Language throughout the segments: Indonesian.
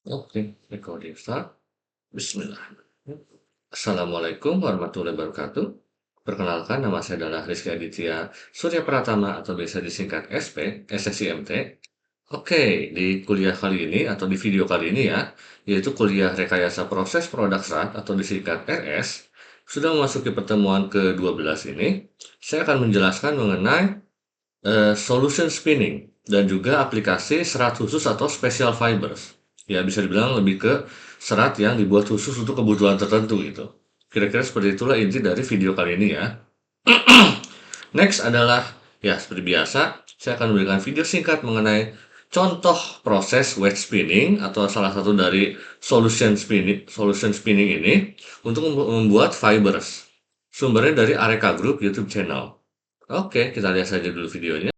Oke, recording start. Bismillah. Assalamualaikum warahmatullahi wabarakatuh. Perkenalkan, nama saya adalah Rizky Aditya Surya Pratama atau biasa disingkat SP, SSIMT. Oke, di kuliah kali ini atau di video kali ini ya, yaitu kuliah Rekayasa Proses Produk Serat atau disingkat RS, sudah memasuki pertemuan ke-12 ini, saya akan menjelaskan mengenai solution spinning dan juga aplikasi serat khusus atau special fibers. Ya, bisa dibilang lebih ke serat yang dibuat khusus untuk kebutuhan tertentu gitu. Kira-kira seperti itulah inti dari video kali ini ya. Next adalah, ya seperti biasa, saya akan memberikan video singkat mengenai contoh proses wet spinning atau salah satu dari solution spinning ini untuk membuat fibers. Sumbernya dari Areka Group YouTube channel. Oke, kita lihat saja dulu videonya.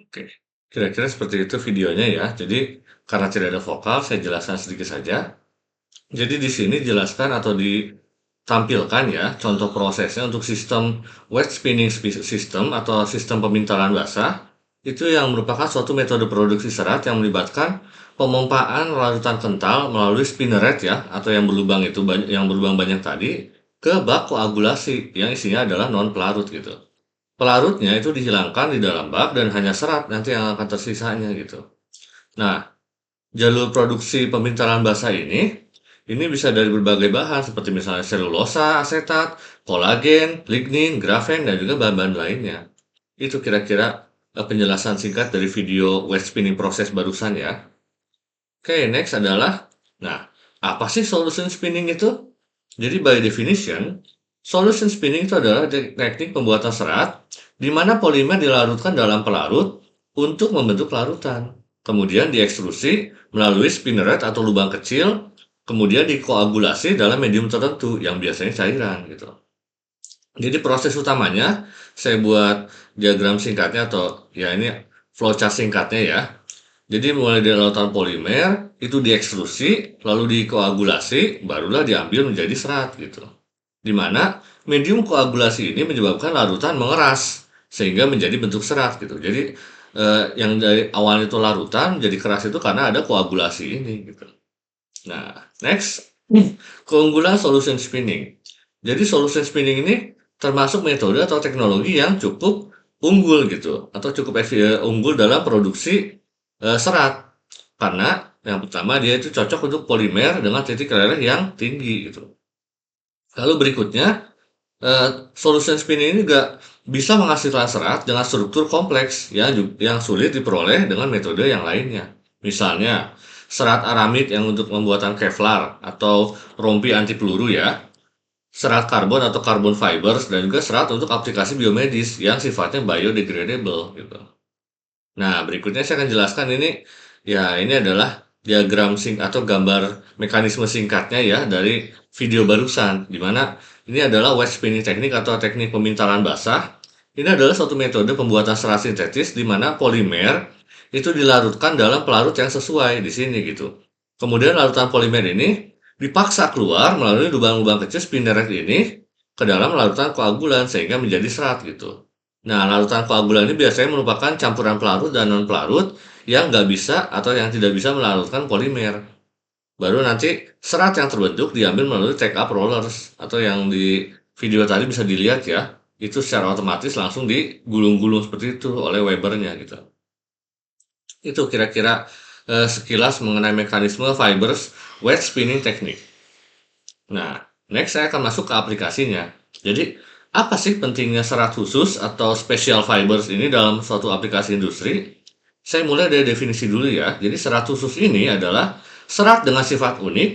Oke, kira-kira seperti itu videonya ya. Jadi karena tidak ada vokal, saya jelaskan sedikit saja. Jadi di sini jelaskan atau ditampilkan ya contoh prosesnya untuk sistem wet spinning system atau sistem pemintalan basah. Itu yang merupakan suatu metode produksi serat yang melibatkan pemompaan larutan kental melalui spinneret ya atau yang berlubang itu yang berlubang banyak tadi ke bak koagulasi yang isinya adalah non pelarut gitu. Pelarutnya itu dihilangkan di dalam bak dan hanya serat nanti yang akan tersisanya gitu. Nah, jalur produksi pemintalan basah ini bisa dari berbagai bahan seperti misalnya selulosa, asetat, kolagen, lignin, grafen, dan juga bahan-bahan lainnya. Itu kira-kira penjelasan singkat dari video wet spinning proses barusan ya. Oke, next adalah, nah, apa sih solution spinning itu? Jadi by definition, solution spinning itu adalah teknik pembuatan serat di mana polimer dilarutkan dalam pelarut untuk membentuk larutan. Kemudian diekstrusi melalui spinneret atau lubang kecil, kemudian dikoagulasi dalam medium tertentu yang biasanya cairan gitu. Jadi proses utamanya saya buat diagram singkatnya atau ya ini flowchart singkatnya ya. Jadi mulai dari larutan polimer itu diekstrusi, lalu dikoagulasi, barulah diambil menjadi serat gitu. Di mana medium koagulasi ini menyebabkan larutan mengeras sehingga menjadi bentuk serat gitu. Jadi yang dari awalnya itu larutan menjadi keras itu karena ada koagulasi ini gitu. Nah, next keunggulan solution spinning. Jadi solution spinning ini termasuk metode atau teknologi yang cukup unggul gitu atau cukup unggul dalam produksi serat karena yang pertama dia itu cocok untuk polimer dengan titik leleh yang tinggi gitu. Lalu berikutnya solution spinning ini juga bisa menghasilkan serat dengan struktur kompleks ya yang sulit diperoleh dengan metode yang lainnya. Misalnya serat aramid yang untuk pembuatan Kevlar atau rompi anti peluru ya. serat karbon atau carbon fibers, dan juga serat untuk aplikasi biomedis yang sifatnya biodegradable gitu. Nah, berikutnya saya akan jelaskan ini, ya ini adalah diagram atau gambar mekanisme singkatnya ya dari video barusan, di mana ini adalah wet spinning technique atau teknik pemintalan basah. Ini adalah suatu metode pembuatan serat sintetis di mana polimer itu dilarutkan dalam pelarut yang sesuai di sini gitu. Kemudian larutan polimer ini dipaksa keluar melalui lubang-lubang kecil spinneret ini ke dalam larutan koagulan sehingga menjadi serat gitu. Nah, larutan koagulan ini biasanya merupakan campuran pelarut dan non-pelarut yang nggak bisa atau yang tidak bisa melarutkan polimer. Baru nanti serat yang terbentuk diambil melalui take up rollers atau yang di video tadi bisa dilihat ya. Itu secara otomatis langsung digulung-gulung seperti itu oleh Webernya gitu. Itu kira-kira sekilas mengenai mekanisme fibers wet spinning technique. Nah, next saya akan masuk ke aplikasinya. Jadi, apa sih pentingnya serat khusus atau special fibers ini dalam suatu aplikasi industri? Saya mulai dari definisi dulu ya. Jadi, serat khusus ini adalah serat dengan sifat unik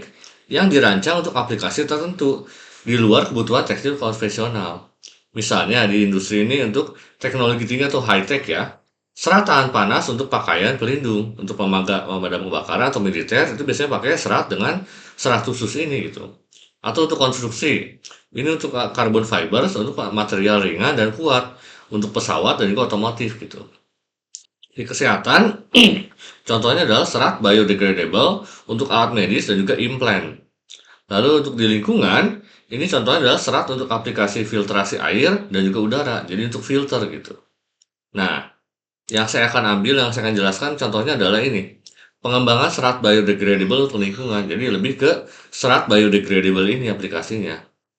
yang dirancang untuk aplikasi tertentu di luar kebutuhan tekstil konvensional. Misalnya di industri ini untuk teknologi tinggi atau high tech ya. Serat tahan panas untuk pakaian pelindung, untuk pemadam kebakaran atau militer itu biasanya pakai serat dengan serat khusus ini gitu. Atau untuk konstruksi, ini untuk carbon fibers untuk material ringan dan kuat untuk pesawat dan juga otomotif gitu. Di kesehatan, contohnya adalah serat biodegradable untuk alat medis dan juga implant. Lalu untuk di lingkungan, ini contohnya adalah serat untuk aplikasi filtrasi air dan juga udara, jadi untuk filter gitu. Nah, yang saya akan ambil, yang saya akan jelaskan contohnya adalah ini. Pengembangan serat biodegradable untuk lingkungan. Jadi lebih ke serat biodegradable ini aplikasinya.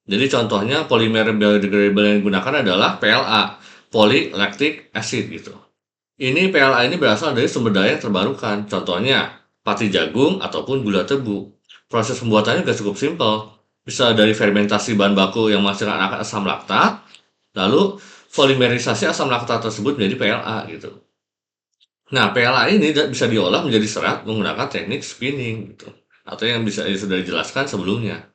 Jadi contohnya polimer biodegradable yang digunakan adalah PLA, polylactic acid gitu. Ini PLA ini berasal dari sumber daya yang terbarukan. Contohnya pati jagung ataupun gula tebu. Proses pembuatannya juga cukup simpel. Bisa dari fermentasi bahan baku yang menghasilkan asam laktat, lalu polimerisasi asam laktat tersebut menjadi PLA gitu. Nah, PLA ini bisa diolah menjadi serat menggunakan teknik spinning gitu, atau yang sudah dijelaskan sebelumnya.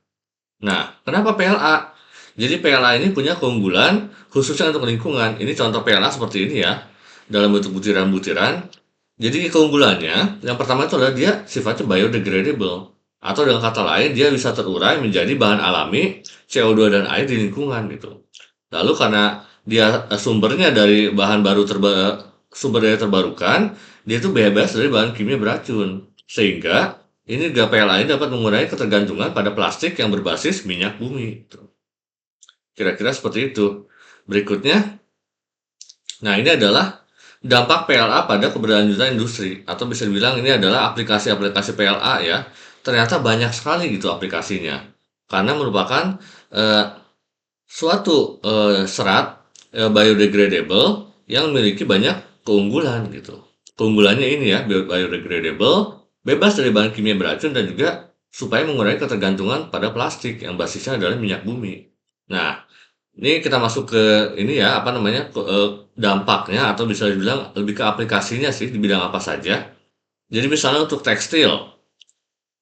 Nah, kenapa PLA? Jadi PLA ini punya keunggulan khususnya untuk lingkungan. Ini contoh PLA seperti ini ya, dalam bentuk butiran-butiran. Jadi keunggulannya, yang pertama itu adalah dia sifatnya biodegradable. Atau dengan kata lain, dia bisa terurai menjadi bahan alami CO2 dan air di lingkungan gitu. Lalu karena dia sumbernya dari bahan baru sumber daya terbarukan, dia itu bebas dari bahan kimia beracun. Sehingga ini GPLA ini dapat mengurangi ketergantungan pada plastik yang berbasis minyak bumi. Kira-kira seperti itu. Berikutnya, nah ini adalah dampak PLA pada keberlanjutan industri. Atau bisa dibilang ini adalah aplikasi-aplikasi PLA ya. Ternyata banyak sekali gitu aplikasinya. Karena merupakan suatu serat biodegradable yang memiliki banyak keunggulan gitu. Keunggulannya ini ya, biodegradable, bebas dari bahan kimia beracun dan juga supaya mengurangi ketergantungan pada plastik yang basisnya adalah minyak bumi. Nah, ini kita masuk ke ini ya, apa namanya, dampaknya atau bisa dibilang lebih ke aplikasinya sih di bidang apa saja. Jadi misalnya untuk tekstil.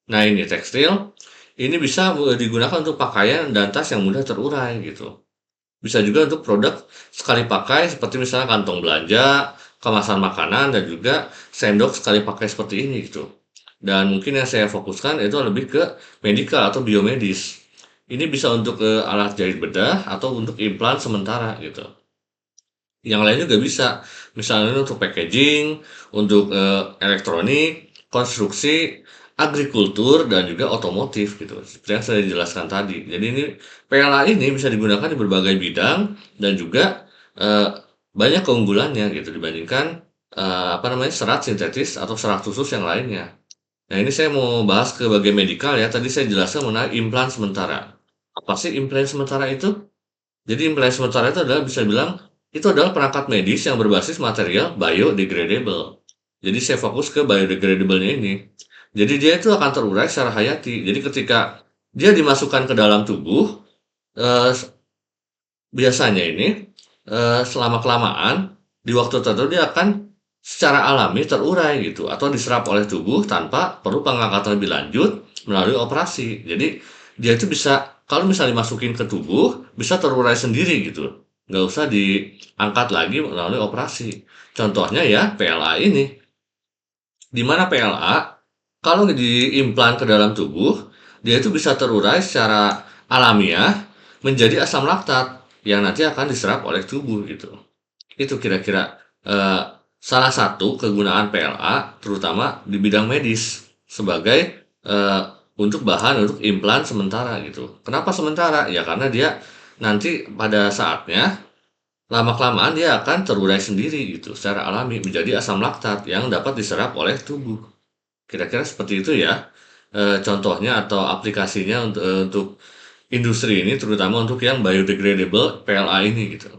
Nah, ini tekstil ini bisa digunakan untuk pakaian dan tas yang mudah terurai gitu. Bisa juga untuk produk sekali pakai seperti misalnya kantong belanja, kemasan makanan, dan juga sendok sekali pakai seperti ini gitu. Dan mungkin yang saya fokuskan itu lebih ke medikal atau biomedis. Ini bisa untuk alat jahit bedah atau untuk implan sementara gitu. Yang lain juga bisa, misalnya untuk packaging, untuk elektronik, konstruksi, agrikultur, dan juga otomotif gitu. Seperti yang saya jelaskan tadi. Jadi ini PLA ini bisa digunakan di berbagai bidang dan juga banyak keunggulannya gitu dibandingkan apa namanya serat sintetis atau serat khusus yang lainnya. Nah ini saya mau bahas ke bagian medikal ya. Tadi saya jelaskan mengenai implan sementara. Apa sih implan sementara itu? Jadi implan sementara itu adalah bisa bilang itu adalah perangkat medis yang berbasis material biodegradable. Jadi saya fokus ke biodegradable-nya ini. Jadi dia itu akan terurai secara hayati. Jadi ketika dia dimasukkan ke dalam tubuh, eh, biasanya ini selama kelamaan di waktu tertentu dia akan secara alami terurai gitu atau diserap oleh tubuh tanpa perlu pengangkatan lebih lanjut melalui operasi. Jadi dia itu bisa kalau misalnya dimasukin ke tubuh, bisa terurai sendiri gitu. Nggak usah diangkat lagi melalui operasi. Contohnya ya PLA ini. Di mana PLA, kalau diimplan ke dalam tubuh, dia itu bisa terurai secara alamiah menjadi asam laktat yang nanti akan diserap oleh tubuh gitu. Itu kira-kira eh, salah satu kegunaan PLA, terutama di bidang medis sebagai eh, untuk bahan untuk implan sementara gitu. Kenapa sementara? Ya karena dia nanti pada saatnya lama-kelamaan dia akan terurai sendiri gitu secara alami menjadi asam laktat yang dapat diserap oleh tubuh. Kira-kira seperti itu ya contohnya atau aplikasinya untuk industri ini terutama untuk yang biodegradable PLA ini gitu.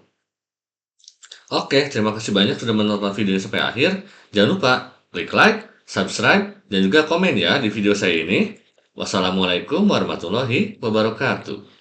Oke, terima kasih banyak sudah menonton video ini sampai akhir. Jangan lupa klik like, subscribe, dan juga komen ya di video saya ini. Wassalamualaikum warahmatullahi wabarakatuh.